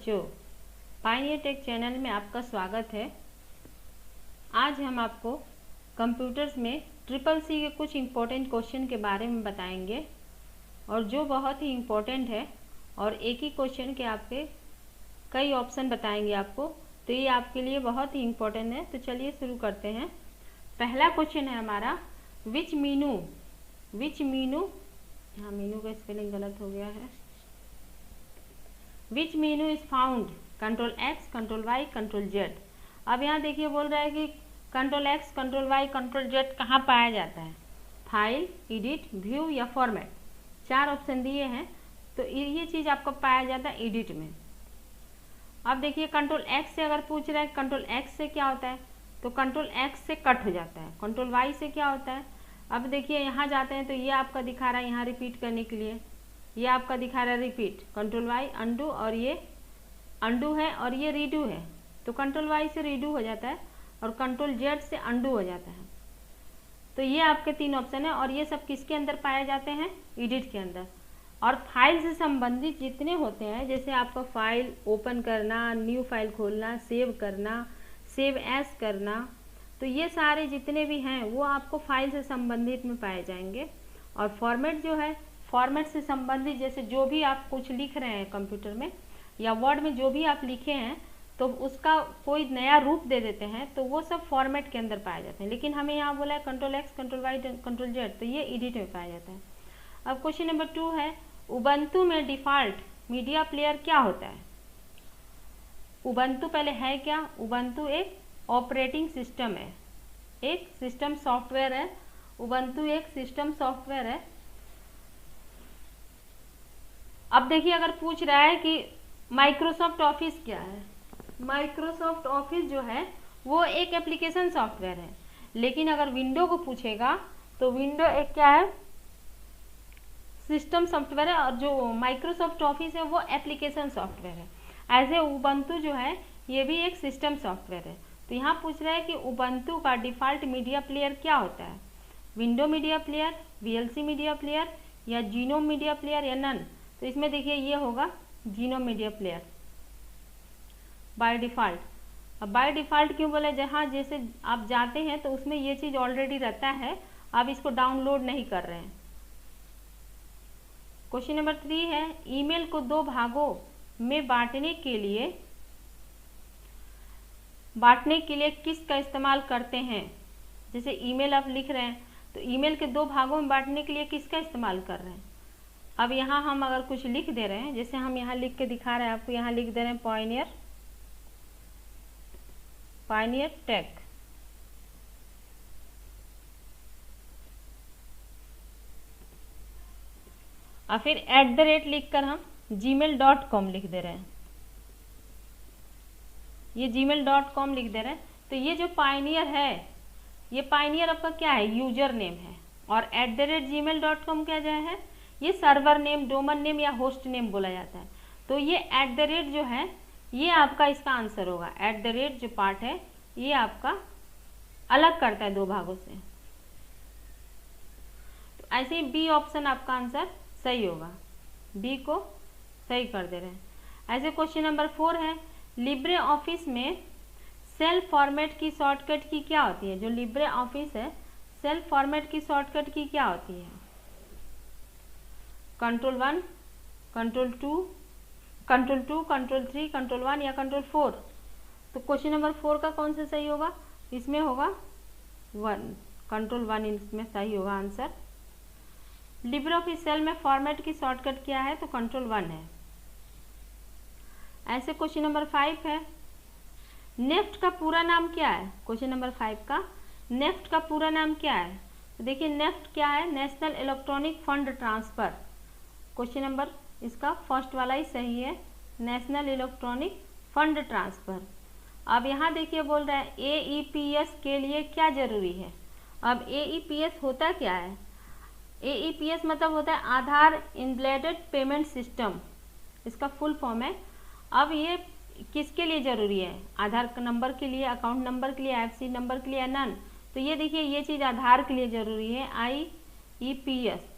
बच्चों, Pioneer take channel में आपका स्वागत है। आज हम आपको कंप्यूटर्स में CCC के कुछ इम्पोर्टेंट क्वेश्चन के बारे में बताएंगे और जो बहुत ही इम्पोर्टेंट है और एक ही क्वेश्चन के आपके कई ऑप्शन बताएंगे आपको, तो ये आपके लिए बहुत ही इम्पोर्टेंट है। तो चलिए शुरू करते हैं। पहला क्वेश्चन है हमारा, विच मीनू, यहाँ मीनू का स्पेलिंग गलत हो गया है। Which menu is found control X, control Y, control Z। अब यहाँ देखिए बोल रहा है कि control X, control Y, control Z कहाँ पाया जाता है? फाइल, एडिट, व्यू या फॉर्मेट, चार ऑप्शन दिए हैं। तो ये चीज़ आपको पाया जाता है एडिट में। अब देखिए कंट्रोल X से अगर पूछ रहा है कंट्रोल X से क्या होता है, तो कंट्रोल X से कट हो जाता है। कंट्रोल Y से क्या होता है? अब देखिए यहाँ जाते हैं तो ये आपका दिखा रहा है यहाँ रिपीट करने के लिए, ये आपका दिखा रहा है रिपीट। कंट्रोल Y अंडू, और ये अंडू है और ये रीडू है, तो कंट्रोल Y से रीडू हो जाता है और कंट्रोल Z से अंडू हो जाता है। तो ये आपके तीन ऑप्शन है और ये सब किसके अंदर पाए जाते हैं? एडिट के अंदर। और फाइल से संबंधित जितने होते हैं, जैसे आपका फाइल ओपन करना, न्यू फाइल खोलना, सेव करना, सेव एज करना, तो ये सारे जितने भी हैं वो आपको फाइल से संबंधित में पाए जाएंगे। और फॉर्मेट जो है, फॉर्मेट से संबंधित जैसे जो भी आप कुछ लिख रहे हैं कंप्यूटर में या वर्ड में जो भी आप लिखे हैं, तो उसका कोई नया रूप दे देते हैं, तो वो सब फॉर्मेट के अंदर पाए जाते हैं। लेकिन हमें यहाँ बोला है control X, control Y, control Z, तो ये एडिट में पाया जाता है। अब क्वेश्चन नंबर 2 है, उबंटू में डिफ़ॉल्ट मीडिया प्लेयर क्या होता है? उबंटू पहले है क्या? उबंटू एक ऑपरेटिंग सिस्टम है, एक सिस्टम सॉफ्टवेयर है। उबंटू एक सिस्टम सॉफ्टवेयर है। अब देखिए अगर पूछ रहा है कि माइक्रोसॉफ्ट ऑफिस क्या है, माइक्रोसॉफ्ट ऑफिस जो है वो एक एप्लीकेशन सॉफ्टवेयर है। लेकिन अगर विंडो को पूछेगा तो विंडो एक क्या है? सिस्टम सॉफ्टवेयर है, और जो माइक्रोसॉफ्ट ऑफिस है वो एप्लीकेशन सॉफ्टवेयर है। ऐसे उबंटू जो है ये भी एक सिस्टम सॉफ्टवेयर है। तो यहाँ पूछ रहा है कि उबंटू का डिफ़ॉल्ट मीडिया प्लेयर क्या होता है? Window media player, VLC media player या जीनोम मीडिया प्लेयर या नन? तो इसमें देखिए ये होगा genome media player by default. अब बाय डिफ़ॉल्ट क्यों बोले? जहाँ जैसे आप जाते हैं तो उसमें ये चीज़ ऑलरेडी रहता है, आप इसको डाउनलोड नहीं कर रहे हैं। क्वेश्चन नंबर 3 है, ईमेल को 2 भागों में बांटने के लिए किसका इस्तेमाल करते हैं? जैसे ईमेल आप लिख रहे हैं तो ईमेल के 2 भागों में बांटने के लिए किसका इस्तेमाल कर रहे हैं? अब यहाँ हम अगर कुछ लिख दे रहे हैं, जैसे हम यहाँ लिख के दिखा रहे हैं आपको, यहाँ लिख दे रहे हैं पायनियर टेक। और फिर @ लिखकर हम gmail.com लिख दे रहे हैं, ये gmail.com लिख दे रहे हैं। तो ये जो पायनियर है, ये पायनियर आपका क्या है? यूजर नेम है। और @gmail.com क्या जो है? ये सर्वर नेम, डोमेन नेम या होस्ट नेम बोला जाता है। तो ये @ जो है ये आपका इसका आंसर होगा। @ जो पार्ट है ये आपका अलग करता है 2 भागों से। तो ऐसे ही बी ऑप्शन आपका आंसर सही होगा, बी को सही कर दे रहे हैं। ऐसे क्वेश्चन नंबर 4 है, लिब्रे ऑफिस में सेल फॉर्मेट की शॉर्टकट की क्या होती है? जो लिब्रे ऑफिस है, सेल फॉर्मेट की शॉर्टकट की क्या होती है? कंट्रोल 1, कंट्रोल 2, कंट्रोल 3, कंट्रोल 1 या कंट्रोल 4? तो क्वेश्चन नंबर 4 का कौन सा सही होगा? इसमें होगा 1, कंट्रोल 1 इसमें सही होगा आंसर। लिब्रे ऑफिस सेल में फॉर्मेट की शॉर्टकट क्या है? तो कंट्रोल 1 है। ऐसे क्वेश्चन नंबर 5 है, नेफ्ट का पूरा नाम क्या है? क्वेश्चन नंबर 5 का नेफ्ट का पूरा नाम क्या है? तो देखिए नेफ्ट क्या है? National electronic fund transfer. Question number इसका फर्स्ट वाला ही सही है, नेशनल इलेक्ट्रॉनिक फंड ट्रांसफ़र। अब यहाँ देखिए बोल रहा है AEPS के लिए क्या ज़रूरी है? अब AEPS होता क्या है? AEPS मतलब होता है आधार एम्बेडेड पेमेंट सिस्टम, इसका फुल फॉर्म है। अब ये किसके लिए ज़रूरी है? आधार नंबर के लिए, अकाउंट नंबर के लिए, IFSC नंबर के लिए या नन? तो ये देखिए ये चीज़ आधार के लिए ज़रूरी है, IEPS।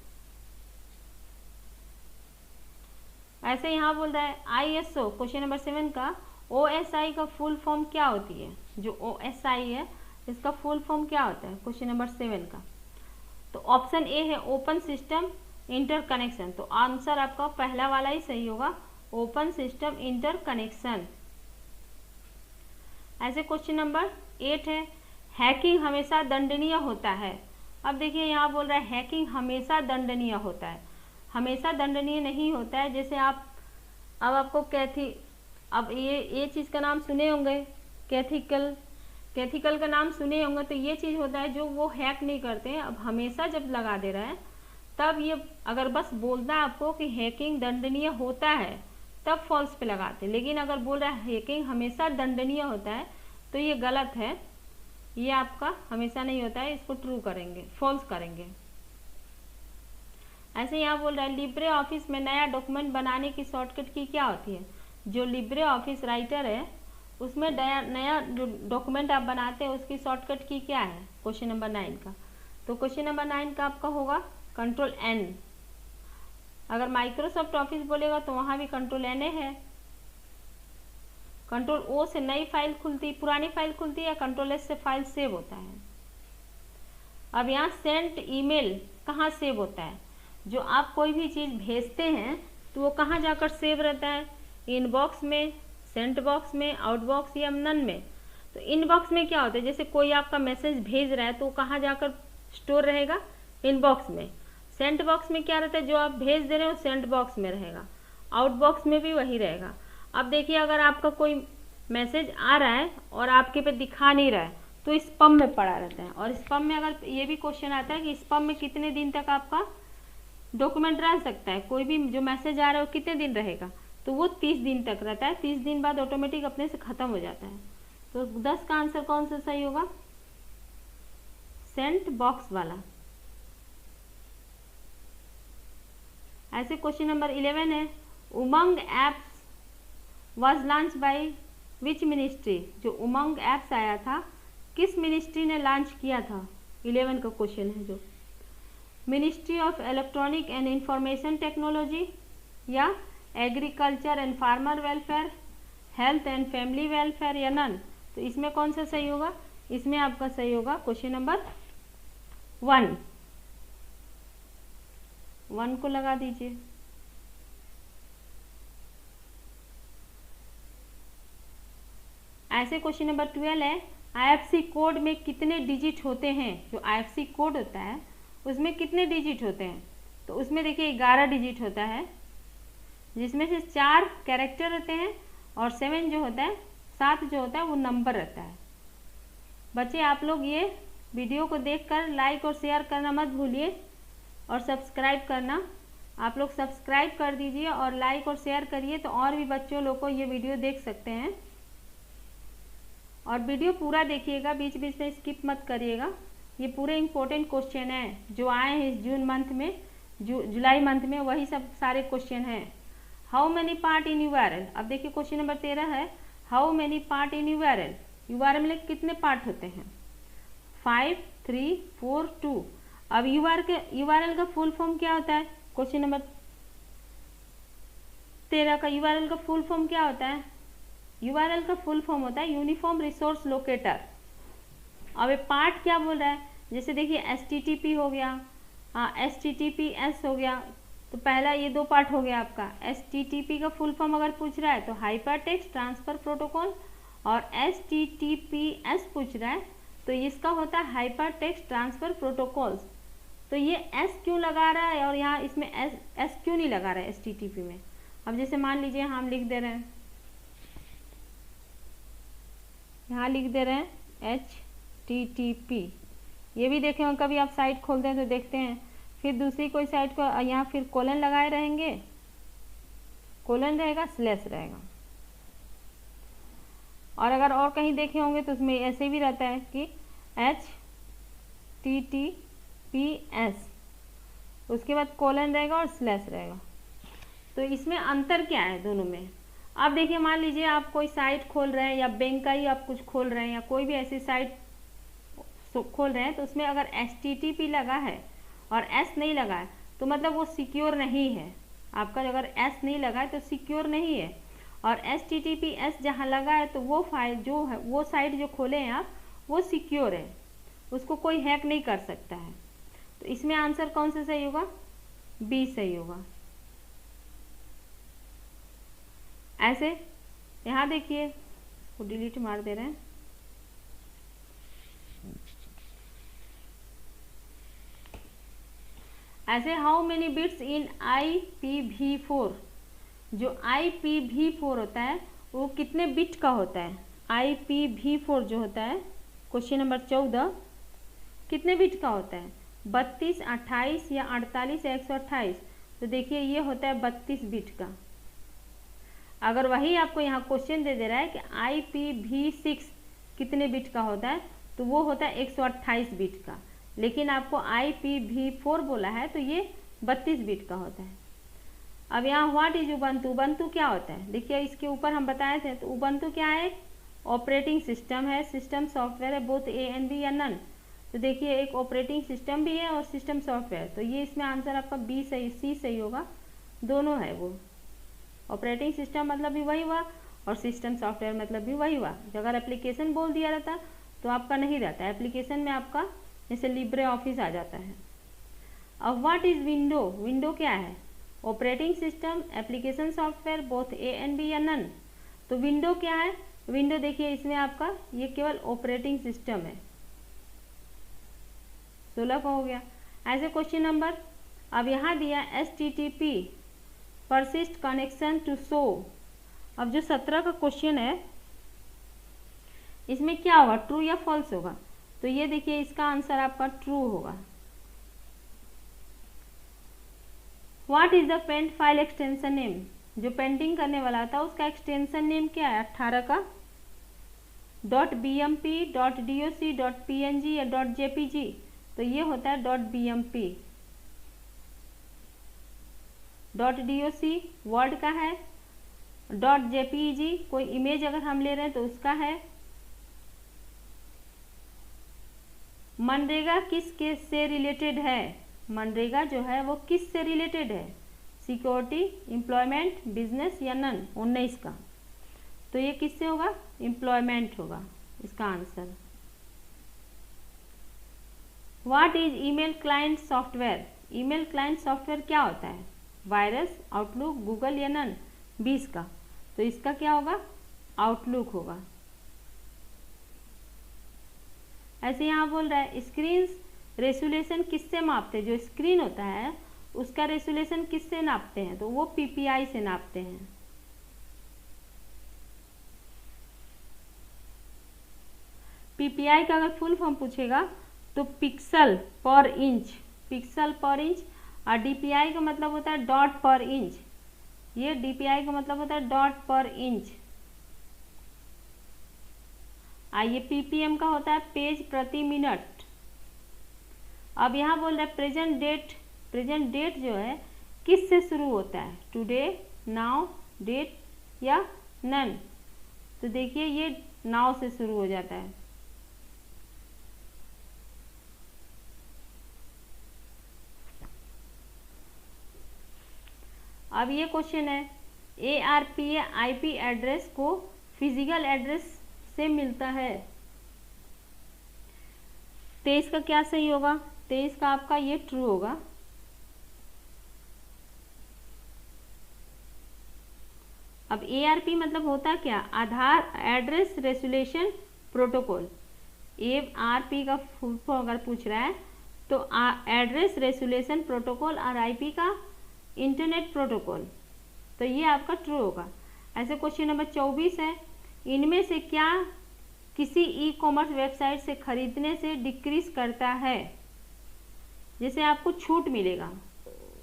ऐसे यहाँ बोल रहा है ISO क्वेश्चन नंबर 7 का OSI का फुल फॉर्म क्या होती है, जो OSI है इसका फुल फॉर्म क्या होता है क्वेश्चन नंबर 7 का। तो ऑप्शन ए है ओपन सिस्टम इंटरकनेक्शन, तो आंसर आपका पहला वाला ही सही होगा, ओपन सिस्टम इंटरकनेक्शन। ऐसे क्वेश्चन नंबर 8 है हैकिंग हमेशा दंडनीय होता है। अब देखिए यहाँ बोल रहा है हैकिंग हमेशा दंडनीय होता है, हमेशा दंडनीय नहीं होता है। जैसे आप अब आपको अब ये चीज़ का नाम सुने होंगे, कैथिकल का नाम सुने होंगे, तो ये चीज़ होता है जो वो हैक नहीं करते हैं। अब हमेशा जब लगा दे रहा है तब ये अगर बस बोलता है आपको कि हैकिंग दंडनीय होता है तब फॉल्स पे लगाते, लेकिन अगर बोल रहा है हैकिंग हमेशा दंडनीय होता है तो ये गलत है, ये आपका हमेशा नहीं होता है, इसको ट्रू करेंगे, फॉल्स करेंगे। ऐसे यहाँ बोल रहा है लिब्रे ऑफिस में नया डॉक्यूमेंट बनाने की शॉर्टकट की क्या होती है। जो लिब्रे ऑफिस राइटर है उसमें नया जो डॉक्यूमेंट आप बनाते हैं उसकी शॉर्टकट की क्या है क्वेश्चन नंबर 9 का। तो क्वेश्चन नंबर 9 का आपका होगा कंट्रोल N। अगर माइक्रोसॉफ्ट ऑफिस बोलेगा तो वहाँ भी कंट्रोल N है। कंट्रोल O से नई फाइल खुलती, पुरानी फाइल खुलती है, कंट्रोल S से फाइल सेव होता है। अब यहाँ सेंट ईमेल कहाँ सेव होता है, जो आप कोई भी चीज़ भेजते हैं तो वो कहाँ जाकर सेव रहता है, इनबॉक्स में, सेंट बॉक्स में, आउटबॉक्स या नन में। तो इनबॉक्स में क्या होता है, जैसे कोई आपका मैसेज भेज रहा है तो कहाँ जाकर स्टोर रहेगा, इनबॉक्स में। सेंट बॉक्स में क्या रहता है, जो आप भेज दे रहे हो सेंट बॉक्स में रहेगा, आउटबॉक्स में भी वही रहेगा। अब देखिए अगर आपका कोई मैसेज आ रहा है और आपके पे दिखा नहीं रहा है तो स्पैम में पड़ा रहता है, और स्पैम में अगर ये भी क्वेश्चन आता है कि स्पैम में कितने दिन तक आपका डॉक्यूमेंट रह सकता है, कोई भी जो मैसेज आ रहा है वो कितने दिन रहेगा, तो वो 30 दिन तक रहता है, 30 दिन बाद ऑटोमेटिक अपने से ख़त्म हो जाता है। तो 10 का आंसर कौन सा सही होगा, सेंट बॉक्स वाला। ऐसे क्वेश्चन नंबर 11 है Umang apps was launch by which ministry. जो उमंग एप्स आया था किस मिनिस्ट्री ने लॉन्च किया था, 11 का क्वेश्चन है जो। Ministry of electronic and information technology या agriculture and farmer welfare, health and family welfare या नन। तो इसमें कौन सा सही होगा, इसमें आपका सही होगा क्वेश्चन नंबर 1 को लगा दीजिए। ऐसे क्वेश्चन नंबर 12 है IFSC कोड में कितने डिजिट होते हैं। जो IFSC कोड होता है उसमें कितने डिजिट होते हैं, तो उसमें देखिए 11 डिजिट होता है, जिसमें से 4 कैरेक्टर रहते हैं और 7 जो होता है, 7 जो होता है वो नंबर रहता है। बच्चे आप लोग ये वीडियो को देखकर लाइक और शेयर करना मत भूलिए, और सब्सक्राइब करना, आप लोग सब्सक्राइब कर दीजिए और लाइक और शेयर करिए तो और भी बच्चों लोग को ये वीडियो देख सकते हैं। और वीडियो पूरा देखिएगा, बीच बीच में स्किप मत करिएगा। ये पूरे इंपॉर्टेंट क्वेश्चन हैं जो आए हैं इस जून मंथ में, जुलाई मंथ में, वही सब सारे क्वेश्चन हैं। How many part in URL. अब देखिए क्वेश्चन नंबर 13 है how many part in URL. URL में कितने पार्ट होते हैं, 5, 3, 4, 2। अब यूआरएल का फुल फॉर्म क्या होता है, क्वेश्चन नंबर 13 का यूआरएल का फुल फॉर्म क्या होता है। यूआरएल का फुल फॉर्म होता है यूनिफॉर्म रिसोर्स लोकेटर। अब ये पार्ट क्या बोल रहा है, जैसे देखिए HTTP हो गया, HTTPS हो गया, तो पहला ये 2 पार्ट हो गया आपका। HTTP का फुल फॉर्म अगर पूछ रहा है तो हाइपर टेक्स्ट ट्रांसफर प्रोटोकॉल, और HTTPS पूछ रहा है तो इसका होता है हाइपर टेक्स्ट ट्रांसफर प्रोटोकॉल्स। तो ये S क्यों लगा रहा है और यहाँ इसमें S क्यों नहीं लगा रहा है HTTP में। अब जैसे मान लीजिए हम लिख दे रहे हैं, यहाँ लिख दे रहे हैं HTTP, ये भी देखें कभी आप साइट खोलते हैं तो देखते हैं, फिर दूसरी कोई साइट को यहाँ फिर कोलन लगाए रहेंगे, कोलन रहेगा, स्लैश रहेगा। और अगर और कहीं देखे होंगे तो उसमें ऐसे भी रहता है कि HTTPS, उसके बाद कोलन रहेगा और स्लैश रहेगा। तो इसमें अंतर क्या है दोनों में। अब देखिए मान लीजिए आप कोई साइट खोल रहे हैं या बैंक का ही आप कुछ खोल रहे हैं या कोई भी ऐसी साइट खोल रहे हैं, तो उसमें अगर HTTP लगा है और S नहीं लगा है तो मतलब वो सिक्योर नहीं है। आपका अगर एस नहीं लगा है तो सिक्योर नहीं है, और HTTPS जहाँ लगा है तो वो फाइल जो है, वो साइट जो खोले हैं आप, वो सिक्योर है, उसको कोई हैक नहीं कर सकता है। तो इसमें आंसर कौन सा सही होगा? बी सही होगा। ऐसे यहाँ देखिए, वो डिलीट मार दे रहे हैं। ऐसे how many bits in IPv4, जो IPv4 होता है वो कितने बिट का होता है? IPv4 जो होता है, क्वेश्चन नंबर 14, कितने बिट का होता है? 32, 28 या 48 या 128? तो देखिए ये होता है 32 बिट का। अगर वही आपको यहाँ क्वेश्चन दे रहा है कि IPv6 कितने बिट का होता है, तो वो होता है 128 बिट का, लेकिन आपको IPv4 बोला है तो ये 32 बिट का होता है। अब यहाँ व्हाट इज उबंटू? उबंटू क्या होता है? देखिए इसके ऊपर हम बताए थे। तो उबंटू क्या है? ऑपरेटिंग सिस्टम है, सिस्टम सॉफ्टवेयर है, बोथ ए एंड बी या नन। तो देखिए एक ऑपरेटिंग सिस्टम भी है और सिस्टम सॉफ्टवेयर, तो ये इसमें आंसर आपका बी सही, सी सही होगा, दोनों है वो। ऑपरेटिंग सिस्टम मतलब भी वही हुआ और सिस्टम सॉफ्टवेयर मतलब भी वही हुआ। अगर एप्लीकेशन बोल दिया रहता तो आपका नहीं रहता, एप्लीकेशन में आपका जैसे लिब्रे ऑफिस आ जाता है। अब व्हाट इज विंडो? विंडो क्या है? Operating system, application software, both A and B या नन। तो विंडो क्या है? विंडो देखिए इसमें आपका ये केवल ऑपरेटिंग सिस्टम है। 16 का हो गया। ऐसे क्वेश्चन नंबर, अब यहाँ दिया HTTP persist connection to show. अब जो 17 का क्वेश्चन है इसमें क्या होगा? ट्रू या फॉल्स होगा? तो ये देखिए इसका आंसर आपका ट्रू होगा। What is the paint file extension name? जो पेंटिंग करने वाला था उसका एक्सटेंशन नेम क्या है 18 का? .bmp, .doc, .png या .jpg? तो ये होता है .bmp। .doc वर्ड का है, .jpg कोई इमेज अगर हम ले रहे हैं तो उसका है। मनरेगा किस केस से रिलेटेड है? मनरेगा जो है वो किस से रिलेटेड है? सिक्योरिटी, एम्प्लॉयमेंट, बिजनेस या नन? 19 का। तो ये किससे होगा? एम्प्लॉयमेंट होगा इसका answer. What is email client software? Email client software क्या होता है? वायरस, आउटलुक, गूगल या नन? 20 का। तो इसका क्या होगा? आउटलुक होगा। ऐसे यहाँ बोल रहा है स्क्रीन रेसोल्यूशन किससे मापते हैं? जो स्क्रीन होता है उसका रेसोल्यूशन किससे नापते हैं? तो वो PPI से नापते हैं। PPI का अगर फुल फॉर्म पूछेगा तो पिक्सल पर इंच, पिक्सल पर इंच, और DPI का मतलब होता है डॉट पर इंच। ये DPI का मतलब होता है डॉट पर इंच। ये PPM का होता है पेज प्रति मिनट। अब यहाँ बोल रहा है प्रेजेंट डेट। प्रेजेंट डेट जो है किस से शुरू होता है? टुडे, नाउ, डेट या नन? तो देखिए ये नाउ से शुरू हो जाता है। अब ये क्वेश्चन है ARPA IP एड्रेस को फिजिकल एड्रेस से मिलता है। 23 का क्या सही होगा? 23 का आपका ये ट्रू होगा। अब ARP मतलब होता क्या? आधार एड्रेस रेसोल्यूशन प्रोटोकॉल। ARP का फुल फॉर्म अगर पूछ रहा है तो एड्रेस रेसोल्यूशन प्रोटोकॉल और IP का इंटरनेट प्रोटोकॉल। तो ये आपका ट्रू होगा। ऐसे क्वेश्चन नंबर 24 है, इनमें से क्या किसी ई कॉमर्स वेबसाइट से खरीदने से डिक्रीज करता है? जैसे आपको छूट मिलेगा,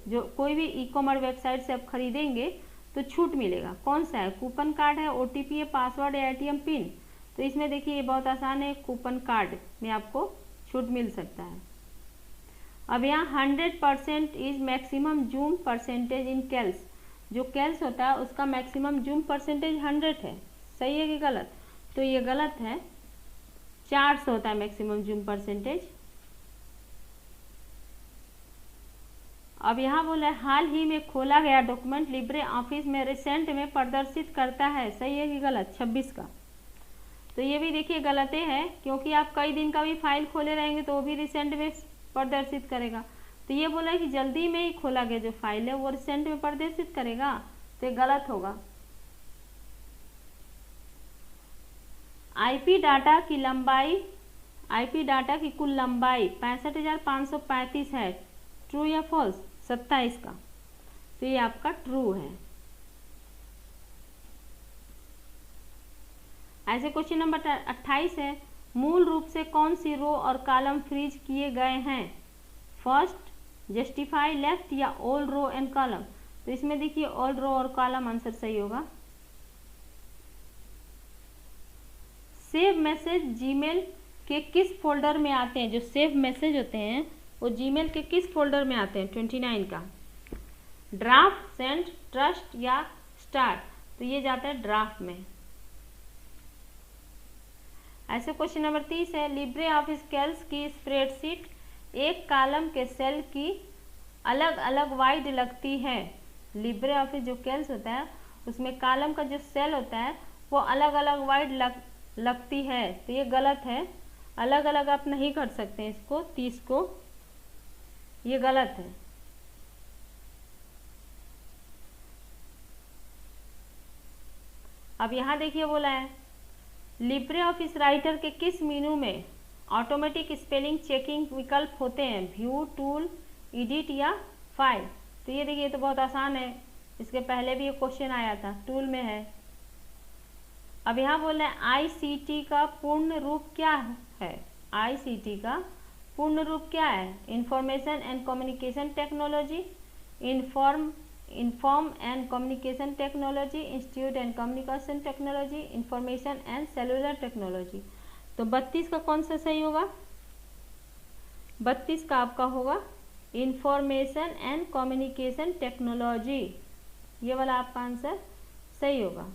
जो कोई भी ई कॉमर्स वेबसाइट से आप खरीदेंगे तो छूट मिलेगा। कौन सा है? कूपन कार्ड है, OTP है, पासवर्ड या ATM पिन? तो इसमें देखिए ये बहुत आसान है, कूपन कार्ड में आपको छूट मिल सकता है। अब यहाँ 100% is maximum zoom percentage in cells. जो कैल्स होता है उसका मैक्सिमम जूम परसेंटेज 100 है। सही है कि गलत? तो ये गलत है, 400 होता है मैक्सिमम जूम परसेंटेज। अब यहाँ बोला है हाल ही में खोला गया डॉक्यूमेंट लिब्रे ऑफिस में रिसेंट में प्रदर्शित करता है, सही है कि गलत? 26 का। तो ये भी देखिए गलत है, क्योंकि आप कई दिन का भी फाइल खोले रहेंगे तो वो भी रिसेंट में प्रदर्शित करेगा। तो ये बोला है कि जल्दी में ही खोला गया जो फाइल है वो रिसेंट में प्रदर्शित करेगा, तो ये गलत होगा। आईपी डाटा की लंबाई, आईपी डाटा की कुल लंबाई 65,535 है, ट्रू या फॉल्स? 27 का। तो ये आपका ट्रू है। ऐसे क्वेश्चन नंबर 28 है, मूल रूप से कौन सी रो और कॉलम फ्रीज किए गए हैं? फर्स्ट, जस्टिफाई, लेफ्ट या ऑल रो एंड कॉलम? तो इसमें देखिए ऑल रो और कॉलम आंसर सही होगा। सेव मैसेज जीमेल के किस फोल्डर में आते हैं? जो सेव मैसेज होते हैं वो जीमेल के किस फोल्डर में आते हैं? 29 का। ड्राफ्ट, सेंड, ट्रस्ट या स्टार्ट? तो ये जाता है ड्राफ्ट में। ऐसे क्वेश्चन नंबर 30 है, लिब्रे ऑफिस कैल्क की स्प्रेडशीट एक कॉलम के सेल की अलग अलग वाइड लगती है। लिब्रे ऑफिस जो कैल्क होता है उसमें कॉलम का जो सेल होता है वो अलग अलग वाइड लगती है, तो ये गलत है। अलग अलग आप नहीं कर सकते इसको, 30 को, ये गलत है। अब यहाँ देखिए बोला है लिब्रे ऑफिस राइटर के किस मेनू में ऑटोमेटिक स्पेलिंग चेकिंग विकल्प होते हैं? व्यू, टूल, एडिट या फाइल? तो ये देखिए तो बहुत आसान है, इसके पहले भी ये क्वेश्चन आया था, टूल में है। अब यहाँ बोल रहे हैं आईसीटी का पूर्ण रूप क्या है? आईसीटी का पूर्ण रूप क्या है? Information and communication technology, inform and communication technology, institute and communication technology, information and cellular technology. तो 32 का कौन सा सही होगा? 32 का आपका होगा इंफॉर्मेशन एंड कम्युनिकेशन टेक्नोलॉजी, ये वाला आपका आंसर सही होगा।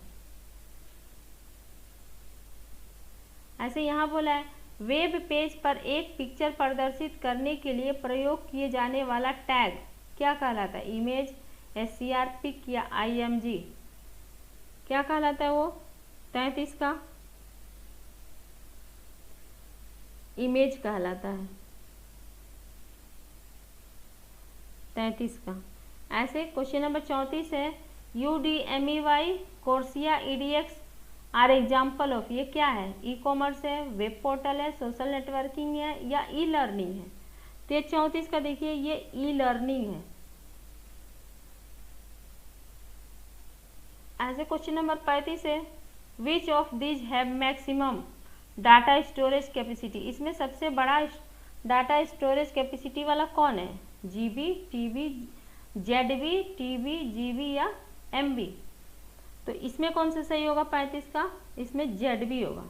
ऐसे यहाँ बोला है वेब पेज पर एक पिक्चर प्रदर्शित करने के लिए प्रयोग किए जाने वाला टैग क्या कहलाता है? इमेज, SCR, पिक या IMG? क्या कहलाता है वो? 33 का इमेज कहलाता है, 33 का। ऐसे क्वेश्चन नंबर 34 है UDMEY, Coursera, EDX are example of, ये क्या है? ई कॉमर्स है, वेब पोर्टल है, सोशल नेटवर्किंग है या ई लर्निंग है? तो ये 34 का देखिए ये ई लर्निंग है। ऐसे क्वेश्चन नंबर 35 है which of these have maximum data storage capacity? इसमें सबसे बड़ा डाटा स्टोरेज कैपेसिटी वाला कौन है? GB, TB, ZB, TB, GB या MB? तो इसमें कौन सा सही होगा 35 का? इसमें ZB होगा।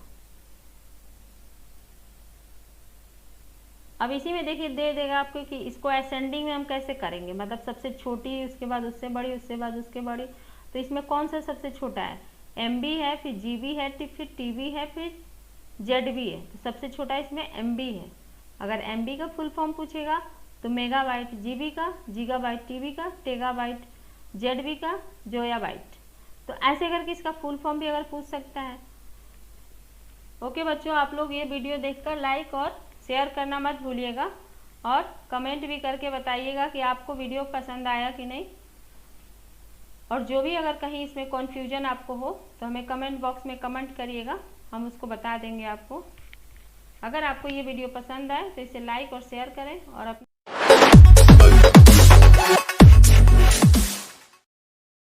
अब इसी में देखिए दे देगा आपको कि इसको असेंडिंग में हम कैसे करेंगे, मतलब सबसे छोटी, उसके बाद उससे बड़ी, उसके बाद उसके बड़ी। तो इसमें कौन सा सबसे छोटा है? MB है, फिर GB है, फिर TB है, फिर ZB है। तो सबसे छोटा इसमें MB है। अगर MB का फुल फॉर्म पूछेगा तो मेगाबाइट GB का, गीगाबाइट TB का, टेगाबाइट ZB का, जोयाबाइट। तो ऐसे करके इसका फुल फॉर्म भी अगर पूछ सकता है। ओके बच्चों, आप लोग ये वीडियो देखकर लाइक और शेयर करना मत भूलिएगा और कमेंट भी करके बताइएगा कि आपको वीडियो पसंद आया कि नहीं। और जो भी अगर कहीं इसमें कन्फ्यूजन आपको हो तो हमें कमेंट बॉक्स में कमेंट करिएगा, हम उसको बता देंगे आपको। अगर आपको ये वीडियो पसंद आए तो इसे लाइक और शेयर करें और अपने